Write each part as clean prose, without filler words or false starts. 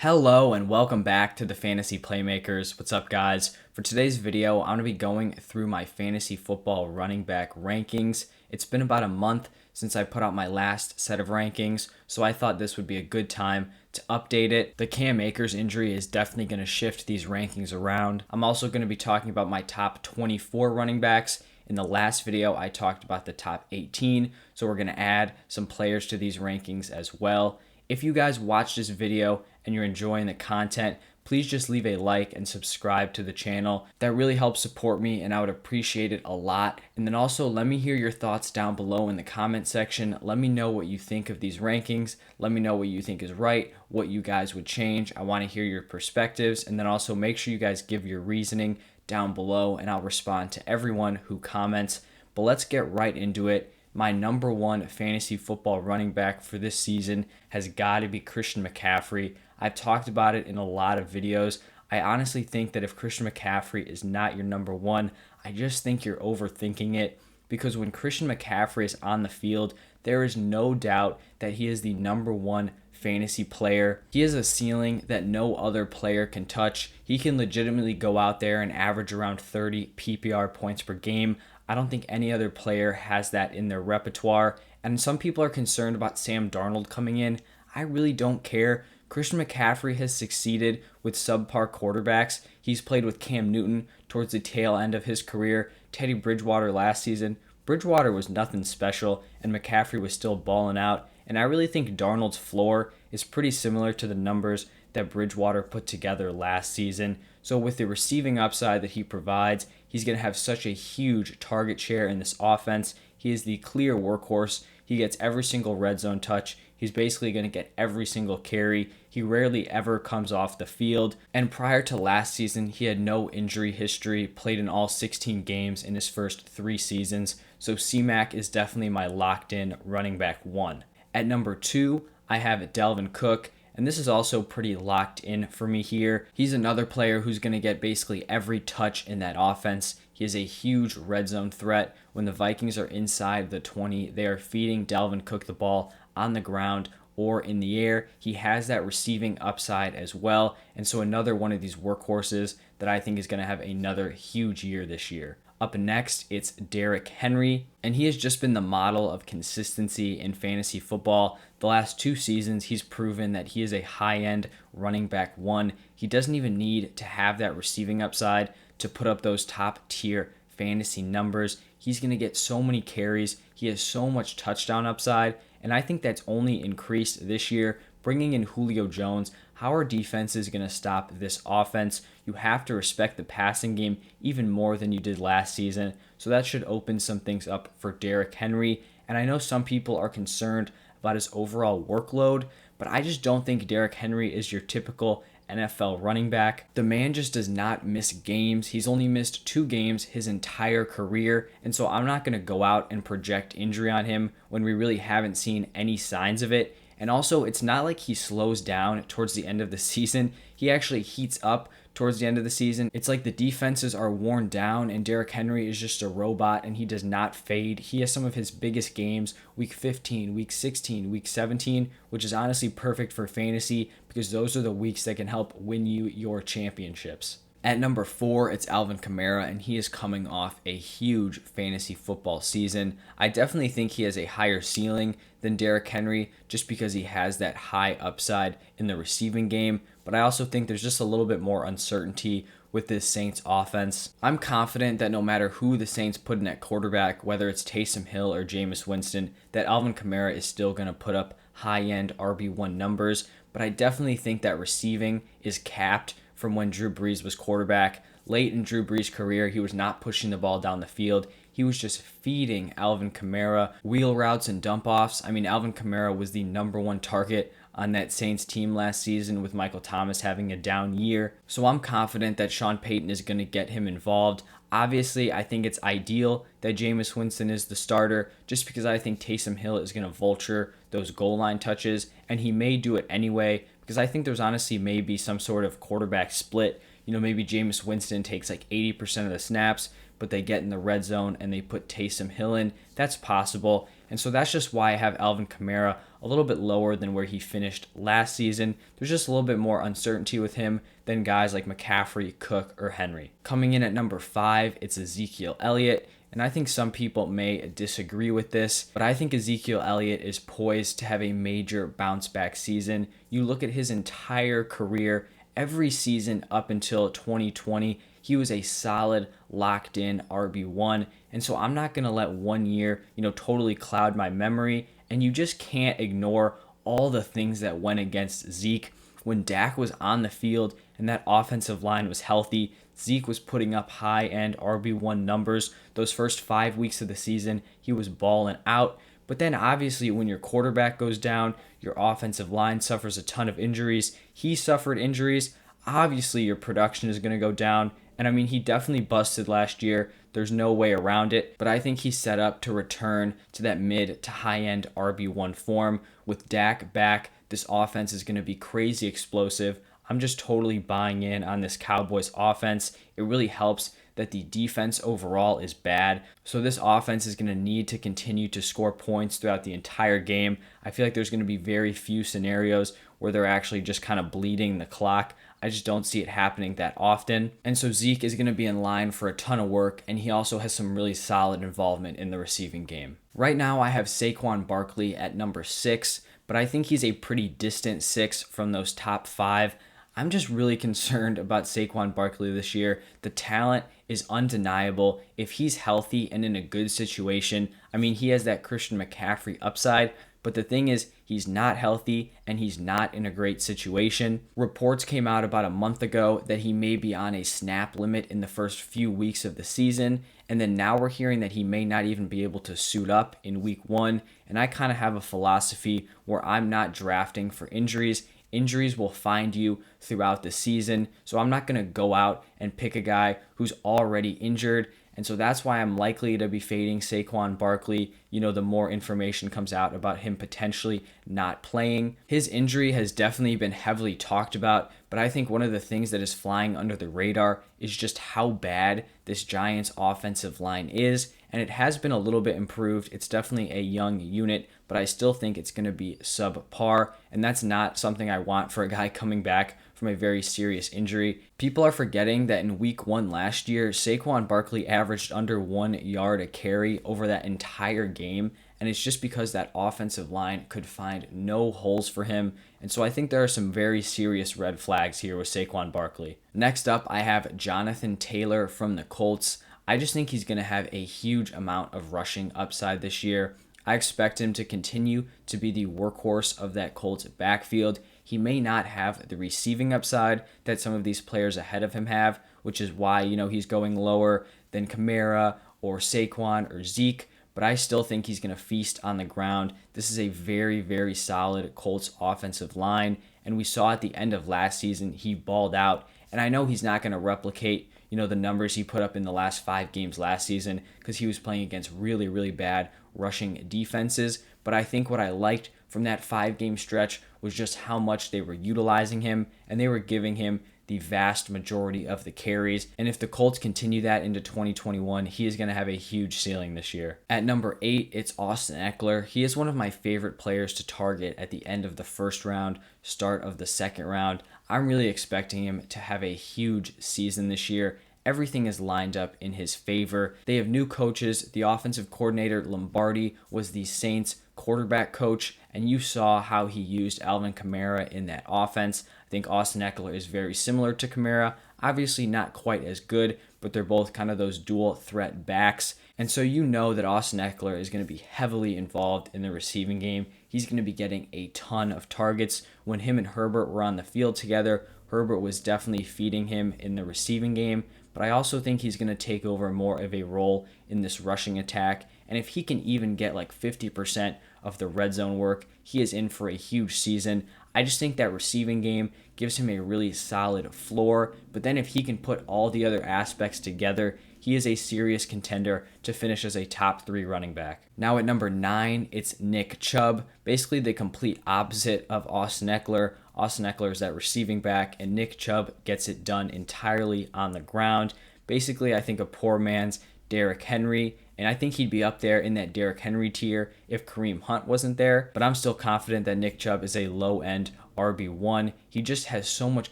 Hello and welcome back to the Fantasy Playmakers. What's up, guys? For today's video, I'm going to be going through my fantasy football running back rankings. It's been about a month since I put out my last set of rankings, so I thought this would be a good time to update it. The Cam Akers injury is definitely going to shift these rankings around. I'm also going to be talking about my top 24 running backs. In the last video, I talked about the top 18, so we're going to add some players to these rankings as well. If you guys watch this video and you're enjoying the content, please just leave a like and subscribe to the channel. That really helps support me and I would appreciate it a lot. And then also let me hear your thoughts down below in the comment section. Let me know what you think of these rankings. Let me know what you think is right, what you guys would change. I want to hear your perspectives, and then also make sure you guys give your reasoning down below and I'll respond to everyone who comments. But let's get right into it. My number one fantasy football running back for this season has got to be Christian McCaffrey. I've talked about it in a lot of videos. I honestly think that if Christian McCaffrey is not your number one, I just think you're overthinking it, because when Christian McCaffrey is on the field, there is no doubt that he is the number one fantasy player. He has a ceiling that no other player can touch. He can legitimately go out there and average around 30 PPR points per game. I don't think any other player has that in their repertoire. And some people are concerned about Sam Darnold coming in. I really don't care. Christian McCaffrey has succeeded with subpar quarterbacks. He's played with Cam Newton towards the tail end of his career, Teddy Bridgewater last season. Bridgewater was nothing special, and McCaffrey was still balling out. And I really think Darnold's floor is pretty similar to the numbers that Bridgewater put together last season. So with the receiving upside that he provides, he's going to have such a huge target share in this offense. He is the clear workhorse. He gets every single red zone touch. He's basically going to get every single carry. He rarely ever comes off the field. And prior to last season, he had no injury history, played in all 16 games in his first 3 seasons. So C-Mac is definitely my locked-in running back one. At number 2, I have Dalvin Cook. And this is also pretty locked in for me here. He's another player who's going to get basically every touch in that offense. He is a huge red zone threat. When the Vikings are inside the 20, they are feeding Dalvin Cook the ball on the ground or in the air. He has that receiving upside as well. And so another one of these workhorses that I think is going to have another huge year this year. Up next, it's Derrick Henry, and he has just been the model of consistency in fantasy football. The last 2 seasons, he's proven that he is a high-end running back one. He doesn't even need to have that receiving upside to put up those top-tier fantasy numbers. He's going to get so many carries. He has so much touchdown upside, and I think that's only increased this year. Bringing in Julio Jones, how are defenses going to stop this offense? You have to respect the passing game even more than you did last season. So that should open some things up for Derrick Henry. And I know some people are concerned about his overall workload, but I just don't think Derrick Henry is your typical NFL running back. The man just does not miss games. He's only missed 2 games his entire career. And so I'm not going to go out and project injury on him when we really haven't seen any signs of it. And also, it's not like he slows down towards the end of the season. He actually heats up towards the end of the season. It's like the defenses are worn down and Derrick Henry is just a robot and he does not fade. He has some of his biggest games, week 15, week 16, week 17, which is honestly perfect for fantasy because those are the weeks that can help win you your championships. At number 4, it's Alvin Kamara, and he is coming off a huge fantasy football season. I definitely think he has a higher ceiling than Derrick Henry just because he has that high upside in the receiving game, but I also think there's just a little bit more uncertainty with this Saints offense. I'm confident that no matter who the Saints put in at quarterback, whether it's Taysom Hill or Jameis Winston, that Alvin Kamara is still going to put up high-end RB1 numbers, but I definitely think that receiving is capped from when Drew Brees was quarterback. Late in Drew Brees' career, he was not pushing the ball down the field. He was just feeding Alvin Kamara wheel routes and dump-offs. I mean, Alvin Kamara was the number 1 target on that Saints team last season with Michael Thomas having a down year. So I'm confident that Sean Payton is going to get him involved. Obviously, I think it's ideal that Jameis Winston is the starter just because I think Taysom Hill is going to vulture those goal line touches, and he may do it anyway because I think there's honestly maybe some sort of quarterback split. You know, maybe Jameis Winston takes like 80% of the snaps, but they get in the red zone and they put Taysom Hill in. That's possible. And so that's just why I have Alvin Kamara a little bit lower than where he finished last season. There's just a little bit more uncertainty with him than guys like McCaffrey, Cook, or Henry. Coming in at number 5, it's Ezekiel Elliott. And I think some people may disagree with this, but I think Ezekiel Elliott is poised to have a major bounce back season. You look at his entire career, every season up until 2020, he was a solid, locked in RB1. And so I'm not going to let 1 year, totally cloud my memory. And you just can't ignore all the things that went against Zeke. When Dak was on the field and that offensive line was healthy, Zeke was putting up high-end RB1 numbers. Those first 5 weeks of the season, he was balling out. But then obviously when your quarterback goes down, your offensive line suffers a ton of injuries. He suffered injuries. Obviously your production is going to go down. And I mean, he definitely busted last year. There's no way around it. But I think he's set up to return to that mid to high-end RB1 form. With Dak back, this offense is going to be crazy explosive. I'm just totally buying in on this Cowboys offense. It really helps that the defense overall is bad. So this offense is going to need to continue to score points throughout the entire game. I feel like there's going to be very few scenarios where they're actually just kind of bleeding the clock. I just don't see it happening that often. And so Zeke is going to be in line for a ton of work, and he also has some really solid involvement in the receiving game. Right now I have Saquon Barkley at number 6, but I think he's a pretty distant 6 from those top 5. I'm just really concerned about Saquon Barkley this year. The talent is undeniable. If he's healthy and in a good situation, I mean, he has that Christian McCaffrey upside, but the thing is, he's not healthy and he's not in a great situation. Reports came out about a month ago that he may be on a snap limit in the first few weeks of the season, and then now we're hearing that he may not even be able to suit up in week 1, and I kind of have a philosophy where I'm not drafting for injuries. Injuries will find you throughout the season, so I'm not going to go out and pick a guy who's already injured, and so that's why I'm likely to be fading Saquon Barkley, the more information comes out about him potentially not playing. His injury has definitely been heavily talked about, but I think one of the things that is flying under the radar is just how bad this Giants offensive line is, and it has been a little bit improved. It's definitely a young unit, but I still think it's going to be subpar, and that's not something I want for a guy coming back from a very serious injury. People are forgetting that in week 1 last year, Saquon Barkley averaged under 1 yard a carry over that entire game, and it's just because that offensive line could find no holes for him, and so I think there are some very serious red flags here with Saquon Barkley. Next up, I have Jonathon Taylor from the Colts. I just think he's going to have a huge amount of rushing upside this year. I expect him to continue to be the workhorse of that Colts backfield. He may not have the receiving upside that some of these players ahead of him have, which is why, he's going lower than Kamara or Saquon or Zeke, but I still think he's going to feast on the ground. This is a very, very solid Colts offensive line, and we saw at the end of last season he balled out, and I know he's not going to replicate the numbers he put up in the last 5 games last season because he was playing against really, really bad rushing defenses. But I think what I liked from that 5-game stretch was just how much they were utilizing him, and they were giving him the vast majority of the carries. And if the Colts continue that into 2021, he is going to have a huge ceiling this year. At number 8, it's Austin Ekeler. He is one of my favorite players to target at the end of the first round, start of the second round. I'm really expecting him to have a huge season this year. Everything is lined up in his favor. They have new coaches. The offensive coordinator, Lombardi, was the Saints quarterback coach, and you saw how he used Alvin Kamara in that offense. I think Austin Ekeler is very similar to Kamara. Obviously not quite as good, but they're both kind of those dual threat backs. And so you know that Austin Ekeler is going to be heavily involved in the receiving game. He's going to be getting a ton of targets. When him and Herbert were on the field together, Herbert was definitely feeding him in the receiving game, but I also think he's going to take over more of a role in this rushing attack. And if he can even get like 50% of the red zone work, he is in for a huge season. I just think that receiving game gives him a really solid floor, but then if he can put all the other aspects together, he is a serious contender to finish as a top 3 running back. Now at number 9, it's Nick Chubb, basically the complete opposite of Austin Ekeler. Austin Ekeler is that receiving back, and Nick Chubb gets it done entirely on the ground. Basically, I think a poor man's Derrick Henry, and I think he'd be up there in that Derrick Henry tier if Kareem Hunt wasn't there, but I'm still confident that Nick Chubb is a low-end RB1. He just has so much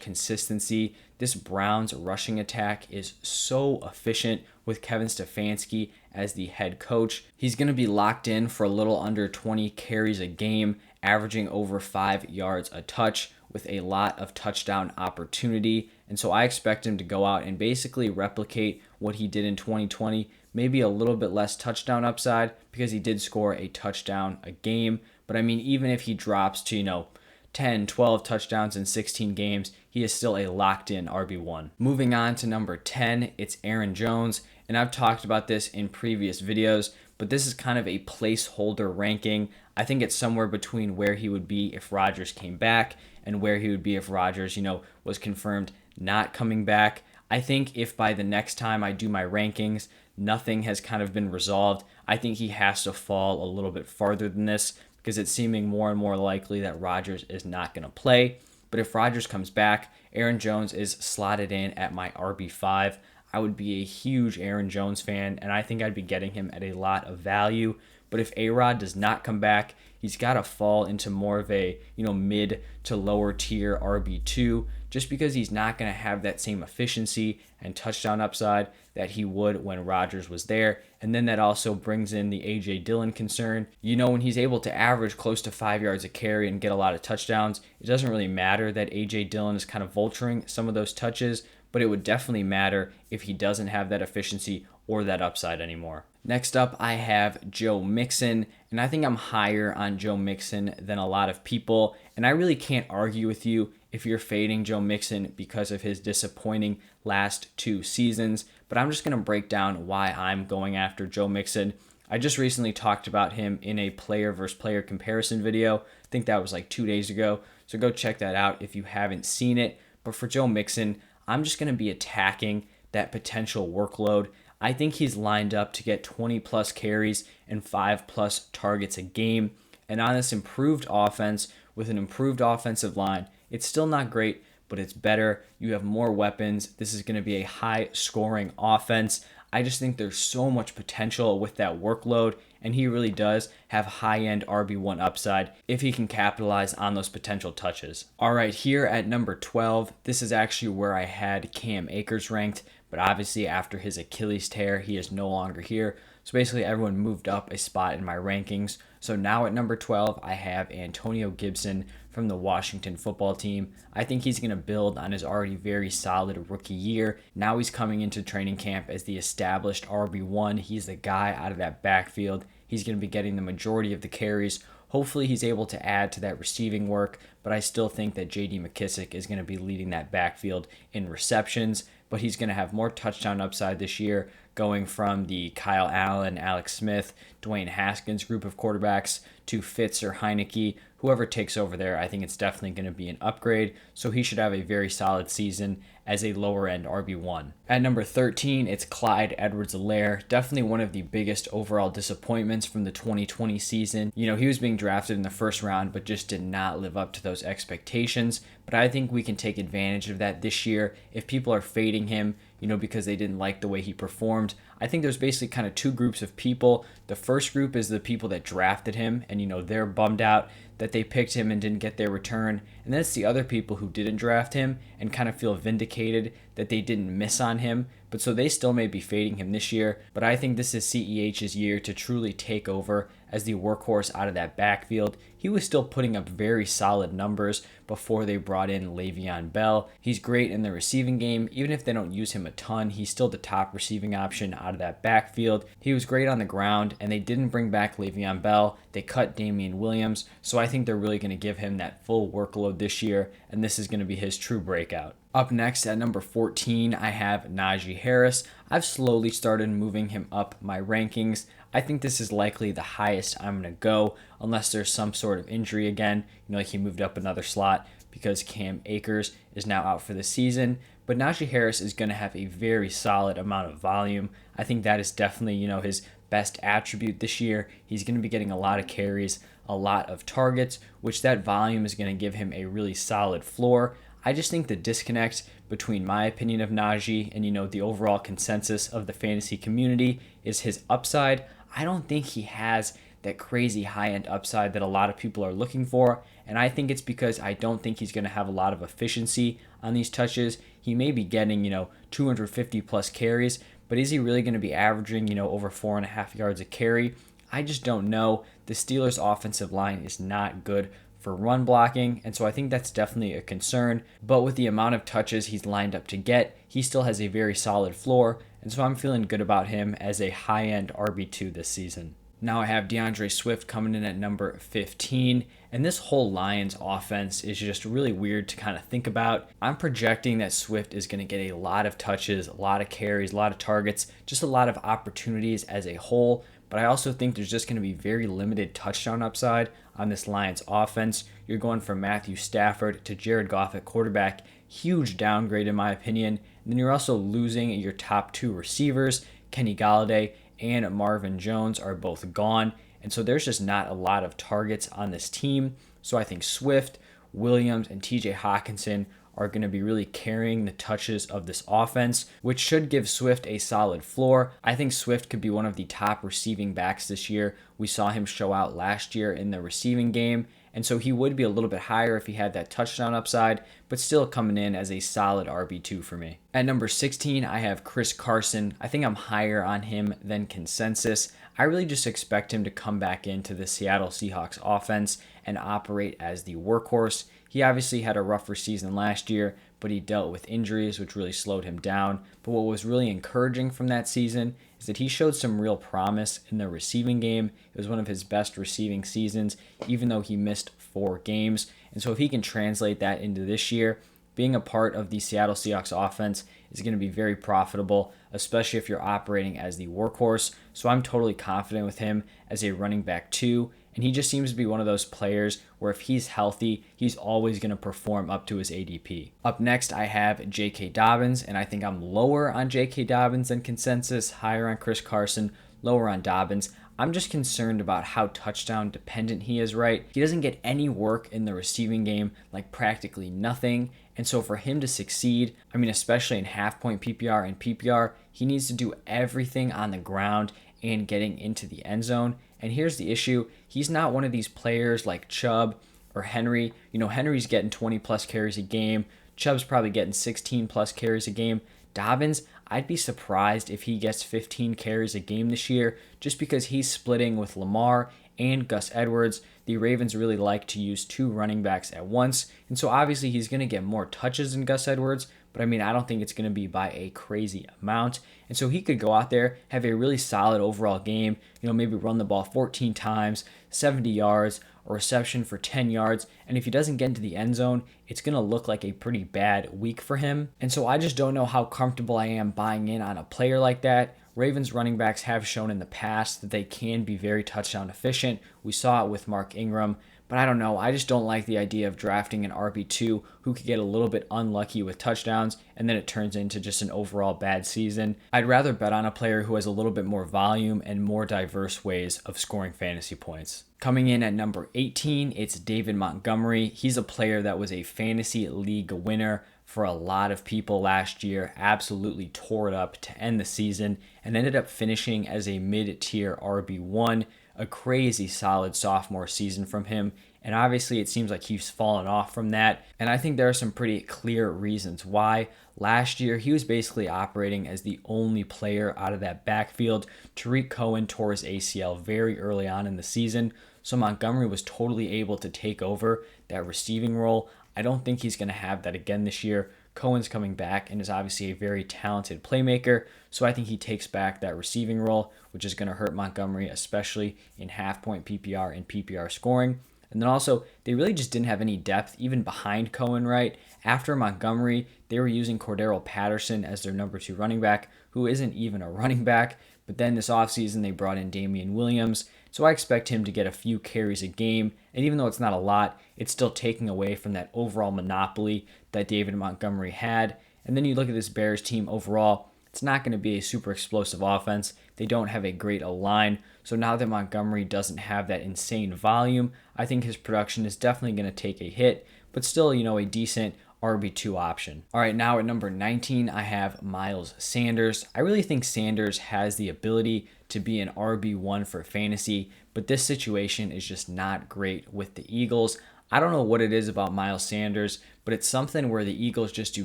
consistency. This Browns rushing attack is so efficient with Kevin Stefanski as the head coach. He's going to be locked in for a little under 20 carries a game, averaging over 5 yards a touch with a lot of touchdown opportunity. And so I expect him to go out and basically replicate what he did in 2020, maybe a little bit less touchdown upside because he did score a touchdown a game. But I mean, even if he drops to, 10, 12 touchdowns in 16 games, he is still a locked-in RB1. Moving on to number 10, it's Aaron Jones. And I've talked about this in previous videos, but this is kind of a placeholder ranking. I think it's somewhere between where he would be if Rodgers came back and where he would be if Rodgers, was confirmed not coming back. I think if by the next time I do my rankings, nothing has kind of been resolved, I think he has to fall a little bit farther than this because it's seeming more and more likely that Rodgers is not going to play. But if Rodgers comes back, Aaron Jones is slotted in at my RB5. I would be a huge Aaron Jones fan, and I think I'd be getting him at a lot of value. But if A-Rod does not come back, he's got to fall into more of a, mid to lower tier RB2 just because he's not going to have that same efficiency and touchdown upside that he would when Rodgers was there. And then that also brings in the A.J. Dillon concern. When he's able to average close to 5 yards a carry and get a lot of touchdowns, it doesn't really matter that A.J. Dillon is kind of vulturing some of those touches, but it would definitely matter if he doesn't have that efficiency or that upside anymore. Next up, I have Joe Mixon, and I think I'm higher on Joe Mixon than a lot of people, and I really can't argue with you if you're fading Joe Mixon because of his disappointing last 2 seasons, but I'm just going to break down why I'm going after Joe Mixon. I just recently talked about him in a player versus player comparison video. I think that was like 2 days ago, so go check that out if you haven't seen it. But for Joe Mixon, I'm just going to be attacking that potential workload. I think he's lined up to get 20 plus carries and 5 plus targets a game. And on this improved offense with an improved offensive line, it's still not great, but it's better. You have more weapons. This is going to be a high scoring offense. I just think there's so much potential with that workload, and he really does have high-end RB1 upside if he can capitalize on those potential touches. All right, here at number 12, this is actually where I had Cam Akers ranked, but obviously after his Achilles tear, he is no longer here. So basically everyone moved up a spot in my rankings. So now at number 12, I have Antonio Gibson from the Washington football team. I think he's going to build on his already very solid rookie year. Now he's coming into training camp as the established RB1. He's the guy out of that backfield. He's going to be getting the majority of the carries. Hopefully he's able to add to that receiving work, but I still think that J.D. McKissic is going to be leading that backfield in receptions, but he's going to have more touchdown upside this year, going from the Kyle Allen, Alex Smith, Dwayne Haskins group of quarterbacks to Fitz or Heineke. Whoever takes over there, I think it's definitely going to be an upgrade, so he should have a very solid season as a lower-end RB1. At number 13, it's Clyde Edwards-Helaire, definitely one of the biggest overall disappointments from the 2020 season. He was being drafted in the first round, but just did not live up to those expectations, but I think we can take advantage of that this year. If people are fading him, because they didn't like the way he performed, I think there's basically kind of 2 groups of people. The first group is the people that drafted him, and they're bummed out that they picked him and didn't get their return. And then it's the other people who didn't draft him and kind of feel vindicated that they didn't miss on him. But so they still may be fading him this year. But I think this is CEH's year to truly take over as the workhorse out of that backfield. He was still putting up very solid numbers before they brought in Le'Veon Bell. He's great in the receiving game. Even if they don't use him a ton, he's still the top receiving option out of that backfield. He was great on the ground, and they didn't bring back Le'Veon Bell. They cut Damian Williams, so I think they're really going to give him that full workload this year, and this is going to be his true breakout. Up next at number 14, I have Najee Harris. I've slowly started moving him up my rankings. I think this is likely the highest I'm going to go unless there's some sort of injury again. Like he moved up another slot because Cam Akers is now out for the season. But Najee Harris is going to have a very solid amount of volume. I think that is definitely, his best attribute this year. He's going to be getting a lot of carries, a lot of targets, which that volume is going to give him a really solid floor. I just think the disconnect between my opinion of Najee and, the overall consensus of the fantasy community is his upside. I don't think he has that crazy high-end upside that a lot of people are looking for, and I think it's because I don't think he's going to have a lot of efficiency on these touches. He may be getting, 250 plus carries, but is he really going to be averaging, over 4.5 yards a carry? I just don't know. The Steelers' offensive line is not good for run blocking, and so I think that's definitely a concern. But with the amount of touches he's lined up to get, he still has a very solid floor, and so I'm feeling good about him as a high-end RB2 this season. Now I have DeAndre Swift coming in at number 15, and this whole Lions offense is just really weird to kind of think about. I'm projecting that Swift is going to get a lot of touches, a lot of carries, a lot of targets, just a lot of opportunities as a whole, but I also think there's just going to be very limited touchdown upside on this Lions offense. You're going from Matthew Stafford to Jared Goff at quarterback, huge downgrade in my opinion, and then you're also losing your top two receivers, Kenny Golladay and Marvin Jones are both gone, and so there's just not a lot of targets on this team. So I think Swift, Williams, and TJ Hawkinson are going to be really carrying the touches of this offense, which should give Swift a solid floor. I think Swift could be one of the top receiving backs this year. We saw him show out last year in the receiving game, and so he would be a little bit higher if he had that touchdown upside, but still coming in as a solid RB2 for me. At number 16, I have Chris Carson. I think I'm higher on him than consensus. I really just expect him to come back into the Seattle Seahawks offense and operate as the workhorse. He obviously had a rougher season last year, but he dealt with injuries, which really slowed him down. But what was really encouraging from that season is that he showed some real promise in the receiving game. It was one of his best receiving seasons, even though he missed 4 games. And so if he can translate that into this year, being a part of the Seattle Seahawks offense is going to be very profitable, especially if you're operating as the workhorse. So I'm totally confident with him as a running back 2. And he just seems to be one of those players where if he's healthy, he's always going to perform up to his ADP. Up next, I have J.K. Dobbins, and I think I'm lower on J.K. Dobbins than consensus, higher on Chris Carson, lower on Dobbins. I'm just concerned about how touchdown dependent he is, right? He doesn't get any work in the receiving game, like practically nothing. And so for him to succeed, especially in half-point PPR and PPR, he needs to do everything on the ground and getting into the end zone. And here's the issue. He's not one of these players like Chubb or Henry. Henry's getting 20 plus carries a game. Chubb's probably getting 16 plus carries a game. Dobbins, I'd be surprised if he gets 15 carries a game this year just because he's splitting with Lamar and Gus Edwards. The Ravens really like to use 2 running backs at once. And so obviously he's going to get more touches than Gus Edwards, but I don't think it's going to be by a crazy amount. And so he could go out there, have a really solid overall game, maybe run the ball 14 times, 70 yards, a reception for 10 yards. And if he doesn't get into the end zone, it's going to look like a pretty bad week for him. And so I just don't know how comfortable I am buying in on a player like that. Ravens running backs have shown in the past that they can be very touchdown efficient. We saw it with Mark Ingram. But I don't know. I just don't like the idea of drafting an RB2 who could get a little bit unlucky with touchdowns and then it turns into just an overall bad season. I'd rather bet on a player who has a little bit more volume and more diverse ways of scoring fantasy points. Coming in at number 18, it's David Montgomery. He's a player that was a fantasy league winner for a lot of people last year, absolutely tore it up to end the season and ended up finishing as a mid-tier RB1. A crazy solid sophomore season from him, and obviously it seems like he's fallen off from that, and I think there are some pretty clear reasons why. Last year, he was basically operating as the only player out of that backfield. Tariq Cohen tore his ACL very early on in the season, so Montgomery was totally able to take over that receiving role. I don't think he's going to have that again this year. Cohen's coming back and is obviously a very talented playmaker, so I think he takes back that receiving role, which is going to hurt Montgomery, especially in half-point PPR and PPR scoring. And then also, they really just didn't have any depth, even behind Cohen, right? After Montgomery, they were using Cordero Patterson as their number 2 running back, who isn't even a running back. But then this offseason, they brought in Damian Williams, so I expect him to get a few carries a game. And even though it's not a lot, it's still taking away from that overall monopoly that David Montgomery had. And then you look at this Bears team overall, it's not going to be a super explosive offense. They don't have a great O-line. So now that Montgomery doesn't have that insane volume, I think his production is definitely going to take a hit. But still, a decent RB2 option. All right, now at number 19, I have Miles Sanders. I really think Sanders has the ability to be an RB1 for fantasy, but this situation is just not great with the Eagles. I don't know what it is about Miles Sanders, but it's something where the Eagles just do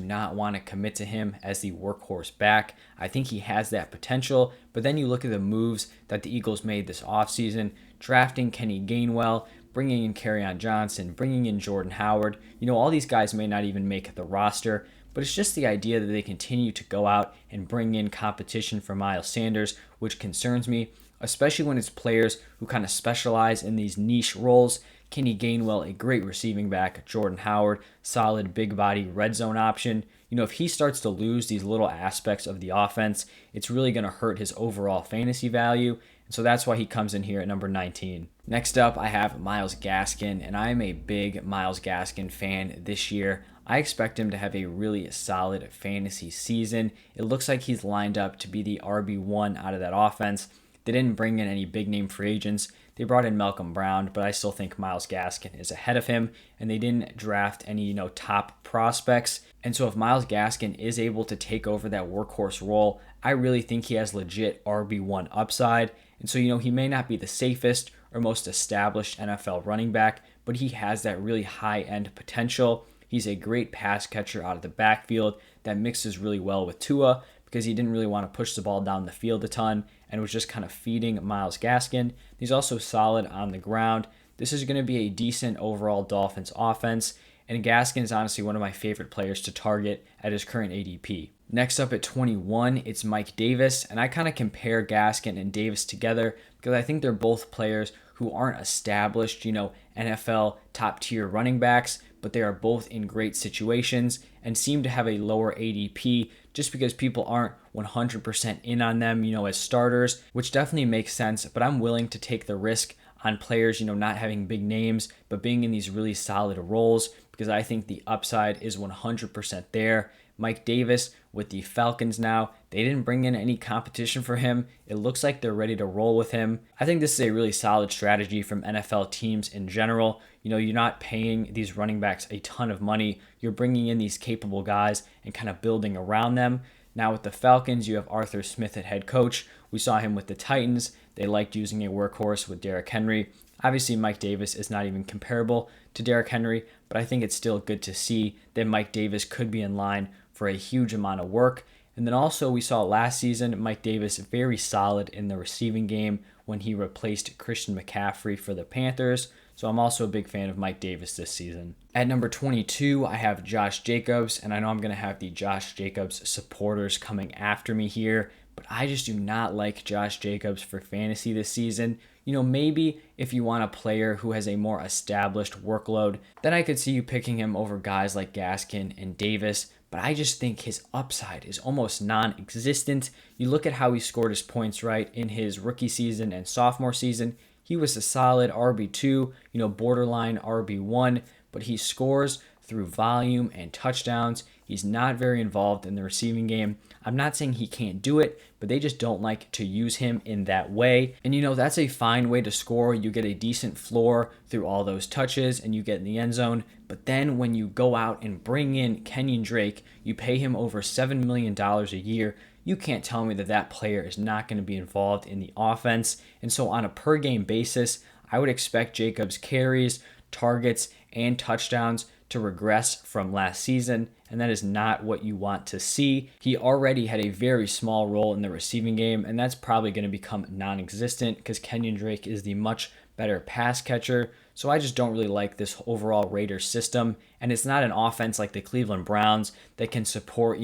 not want to commit to him as the workhorse back. I think he has that potential, but then you look at the moves that the Eagles made this offseason, drafting Kenny Gainwell, bringing in Kerryon Johnson, bringing in Jordan Howard. All these guys may not even make the roster, but it's just the idea that they continue to go out and bring in competition for Miles Sanders, which concerns me, especially when it's players who kind of specialize in these niche roles. Kenny Gainwell, a great receiving back. Jordan Howard, solid big body red zone option. If he starts to lose these little aspects of the offense, it's really going to hurt his overall fantasy value. And so that's why he comes in here at number 19. Next up, I have Myles Gaskin, and I am a big Myles Gaskin fan this year. I expect him to have a really solid fantasy season. It looks like he's lined up to be the RB1 out of that offense. They didn't bring in any big name free agents. They brought in Malcolm Brown, but I still think Myles Gaskin is ahead of him, and they didn't draft any, top prospects. And so if Myles Gaskin is able to take over that workhorse role, I really think he has legit RB1 upside. And so, he may not be the safest or most established NFL running back, but he has that really high-end potential. He's a great pass catcher out of the backfield that mixes really well with Tua because he didn't really want to push the ball down the field a ton and was just kind of feeding Myles Gaskin. He's also solid on the ground. This is going to be a decent overall Dolphins offense, and Gaskin is honestly one of my favorite players to target at his current ADP. Next up at 21, it's Mike Davis, and I kind of compare Gaskin and Davis together because I think they're both players who aren't established, NFL top-tier running backs, but they are both in great situations and seem to have a lower ADP just because people aren't 100% in on them, as starters, which definitely makes sense, but I'm willing to take the risk on players, not having big names, but being in these really solid roles because I think the upside is 100% there. Mike Davis with the Falcons now, they didn't bring in any competition for him. It looks like they're ready to roll with him. I think this is a really solid strategy from NFL teams in general. You're not paying these running backs a ton of money. You're bringing in these capable guys and kind of building around them. Now with the Falcons, you have Arthur Smith at head coach. We saw him with the Titans. They liked using a workhorse with Derrick Henry. Obviously, Mike Davis is not even comparable to Derrick Henry, but I think it's still good to see that Mike Davis could be in line for a huge amount of work. And then also we saw last season Mike Davis very solid in the receiving game when he replaced Christian McCaffrey for the Panthers. So I'm also a big fan of Mike Davis this season. At number 22, I have Josh Jacobs, and I know I'm going to have the Josh Jacobs supporters coming after me here, but I just do not like Josh Jacobs for fantasy this season. Maybe if you want a player who has a more established workload, then I could see you picking him over guys like Gaskin and Davis, but I just think his upside is almost non-existent. You look at how he scored his points right in his rookie season and sophomore season. He was a solid RB2, borderline RB1, but he scores through volume and touchdowns. He's not very involved in the receiving game. I'm not saying he can't do it, but they just don't like to use him in that way. And that's a fine way to score. You get a decent floor through all those touches and you get in the end zone. But then when you go out and bring in Kenyon Drake, you pay him over $7 million a year. You can't tell me that that player is not going to be involved in the offense. And so on a per game basis, I would expect Jacobs' carries, targets, and touchdowns to regress from last season, and that is not what you want to see. He already had a very small role in the receiving game, and that's probably going to become non-existent because Kenyon Drake is the much better pass catcher. So I just don't really like this overall Raiders system, and it's not an offense like the Cleveland Browns that can support,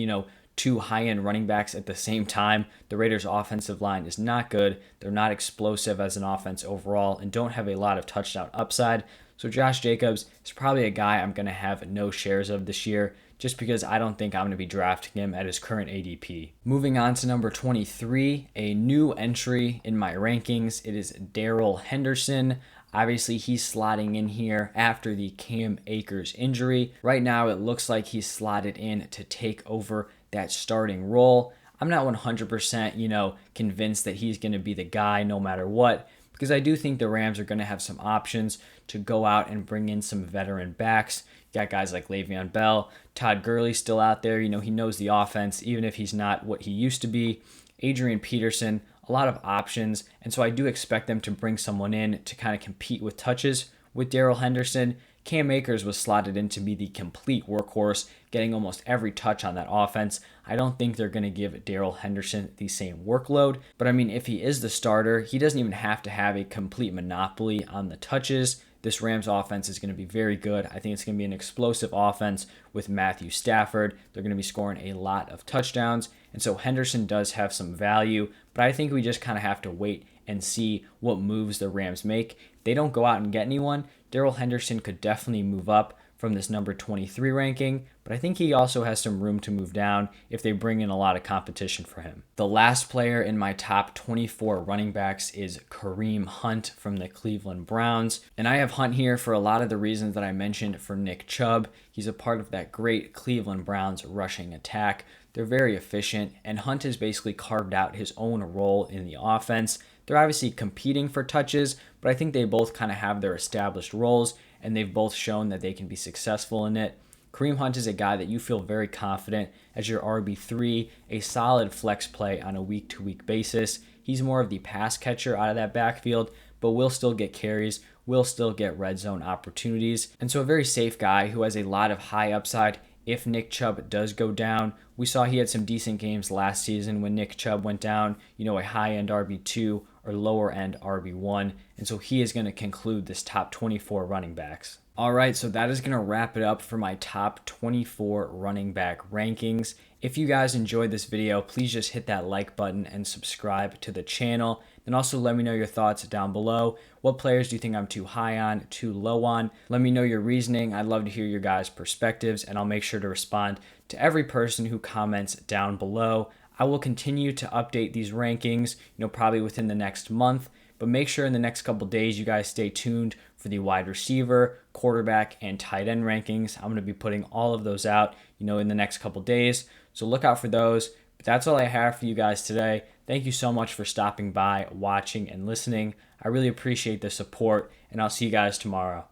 two high-end running backs at the same time. The Raiders' offensive line is not good. They're not explosive as an offense overall and don't have a lot of touchdown upside. So Josh Jacobs is probably a guy I'm going to have no shares of this year just because I don't think I'm going to be drafting him at his current ADP. Moving on to number 23, a new entry in my rankings. It is Darrell Henderson. Obviously, he's slotting in here after the Cam Akers injury. Right now, it looks like he's slotted in to take over that starting role. I'm not 100%, convinced that he's going to be the guy no matter what, because I do think the Rams are going to have some options to go out and bring in some veteran backs. You got guys like Le'Veon Bell, Todd Gurley's still out there. He knows the offense, even if he's not what he used to be. Adrian Peterson, a lot of options. And so I do expect them to bring someone in to kind of compete with touches with Darrell Henderson. Cam Akers was slotted in to be the complete workhorse, getting almost every touch on that offense. I don't think they're going to give Darrell Henderson the same workload. But I mean, if he is the starter, he doesn't even have to have a complete monopoly on the touches. This Rams offense is going to be very good. I think it's going to be an explosive offense with Matthew Stafford. They're going to be scoring a lot of touchdowns. And so Henderson does have some value, but I think we just kind of have to wait and see what moves the Rams make. If they don't go out and get anyone, Darrell Henderson could definitely move up from this number 23 ranking, but I think he also has some room to move down if they bring in a lot of competition for him. The last player in my top 24 running backs is Kareem Hunt from the Cleveland Browns, and I have Hunt here for a lot of the reasons that I mentioned for Nick Chubb. He's a part of that great Cleveland Browns rushing attack. They're very efficient, and Hunt has basically carved out his own role in the offense. They're obviously competing for touches, but I think they both kind of have their established roles, and they've both shown that they can be successful in it. Kareem Hunt is a guy that you feel very confident as your RB3, a solid flex play on a week-to-week basis. He's more of the pass catcher out of that backfield, but will still get carries, will still get red zone opportunities. And so a very safe guy who has a lot of high upside if Nick Chubb does go down. We saw he had some decent games last season when Nick Chubb went down, a high-end RB2 or lower-end RB1. And so he is going to conclude this top 24 running backs. All right, so that is going to wrap it up for my top 24 running back rankings. If you guys enjoyed this video, please just hit that like button and subscribe to the channel. Then also let me know your thoughts down below. What players do you think I'm too high on, too low on? Let me know your reasoning. I'd love to hear your guys' perspectives, and I'll make sure to respond to every person who comments down below. I will continue to update these rankings, probably within the next month. But make sure in the next couple days you guys stay tuned for the wide receiver, quarterback, and tight end rankings. I'm going to be putting all of those out, in the next couple days. So look out for those. But that's all I have for you guys today. Thank you so much for stopping by, watching, and listening. I really appreciate the support, and I'll see you guys tomorrow.